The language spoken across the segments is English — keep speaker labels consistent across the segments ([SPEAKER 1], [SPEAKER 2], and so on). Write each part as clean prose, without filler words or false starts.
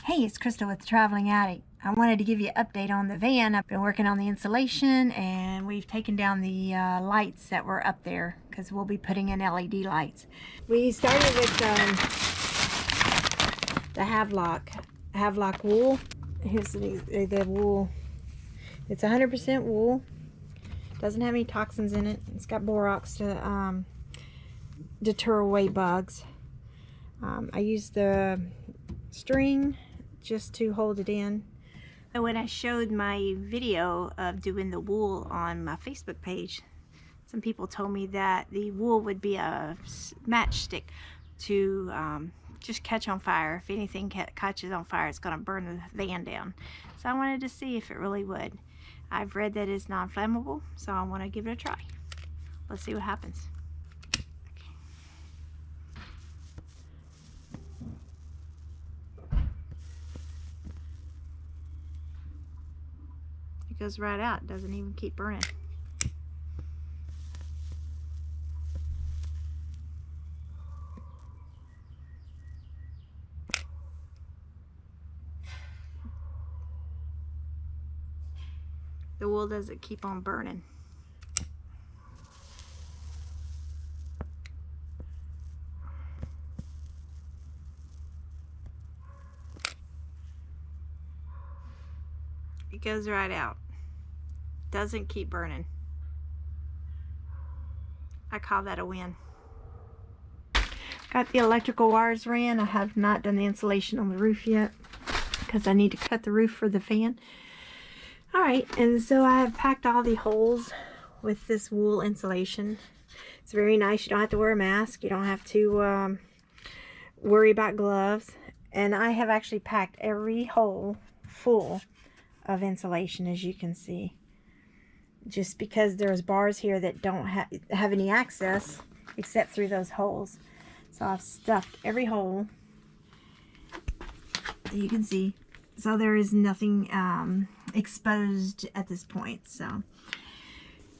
[SPEAKER 1] Hey, it's Crystal with the Traveling Addict. I wanted to give you an update on the van. I've been working on the insulation and we've taken down the lights that were up there because we'll be putting in LED lights. We started with the Havelock Wool. Here's the wool. It's 100% wool. Doesn't have any toxins in it. It's got borax to deter away bugs. I used the string just to hold it in. And when I showed my video of doing the wool on my Facebook page, some people told me that the wool would be a matchstick to just catch on fire. If anything catches on fire, it's going to burn the van down. So I wanted to see if it really would. I've read that it's non-flammable, so I want to give it a try. Let's see what happens. It goes right out. It doesn't even keep burning. The wool doesn't keep on burning. It goes right out. Doesn't keep burning. I call that a win. Got the electrical wires ran. I have not done the insulation on the roof yet because I need to cut the roof for the fan. Alright, and so I have packed all the holes with this wool insulation. It's very nice. You don't have to wear a mask. You don't have to worry about gloves. And I have actually packed every hole full of insulation, as you can see. Just because there's bars here that don't have any access except through those holes. So I've stuffed every hole that you can see. So there is nothing exposed at this point. So,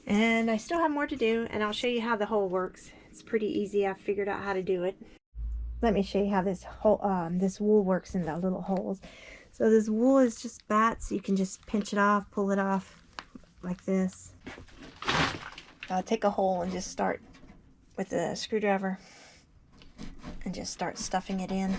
[SPEAKER 1] and I still have more to do, and I'll show you how the hole works. It's pretty easy. I've figured out how to do it. Let me show you how this this wool works in the little holes. So this wool is just bat, so you can just pinch it off, pull it off like this. Take a hole and just start with a screwdriver and just start stuffing it in.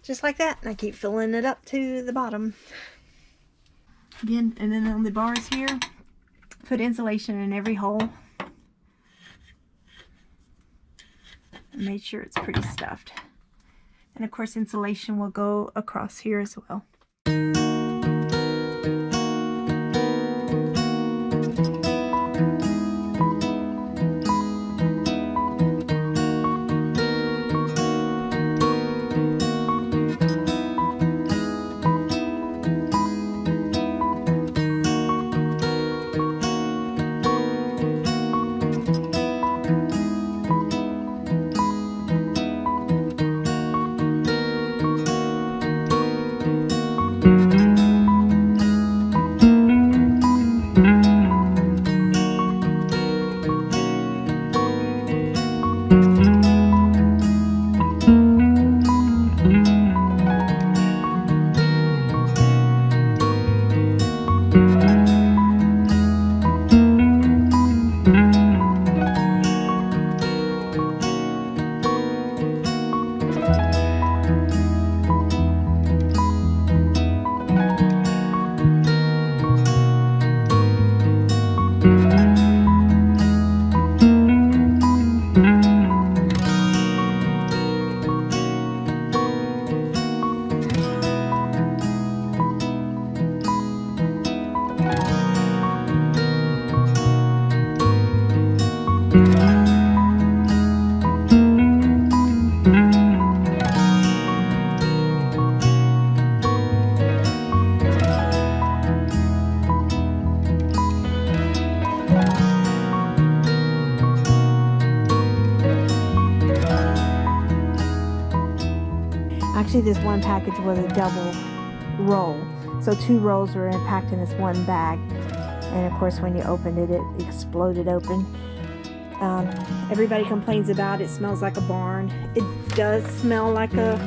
[SPEAKER 1] Just like that, and I keep filling it up to the bottom. Again, and then on the bars here, put insulation in every hole. And make sure it's pretty stuffed. And of course, insulation will go across here as well. actually this one package was a double roll, so 2 rolls were packed in this one bag, and of course when you opened it, it exploded open. Everybody complains about it smells like a barn. It does smell like a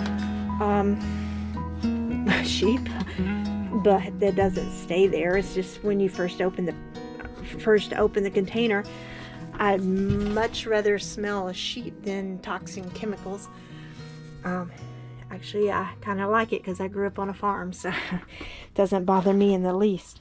[SPEAKER 1] sheep, but that doesn't stay there. It's just when you first open the container. I'd much rather smell a sheep than toxic chemicals. Actually, I kind of like it because I grew up on a farm, so it doesn't bother me in the least.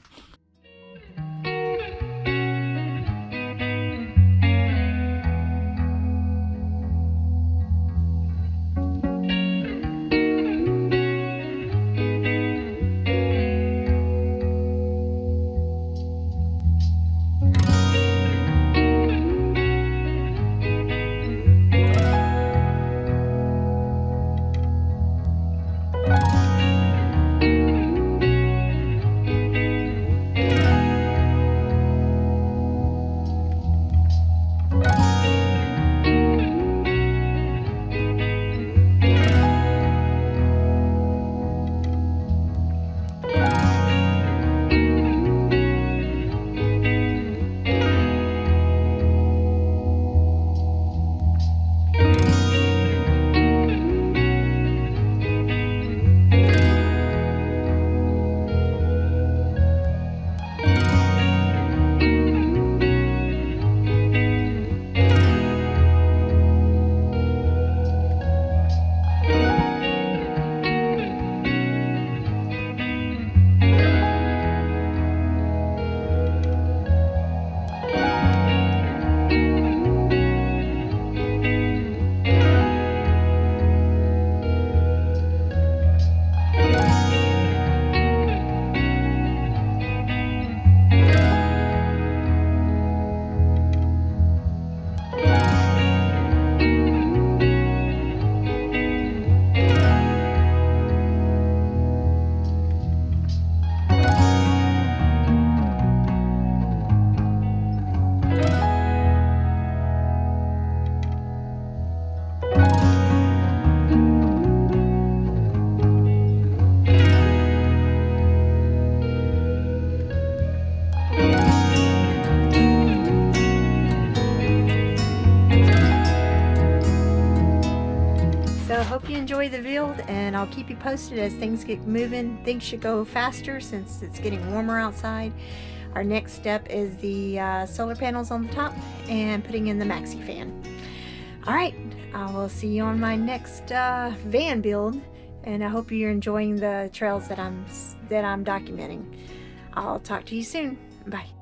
[SPEAKER 1] So I hope you enjoy the build, and I'll keep you posted as things get moving. Things should go faster since it's getting warmer outside. Our next step is the solar panels on the top and putting in the maxi fan. All right, I will see you on my next van build, and I hope you're enjoying the trails that I'm documenting. I'll talk to you soon. Bye.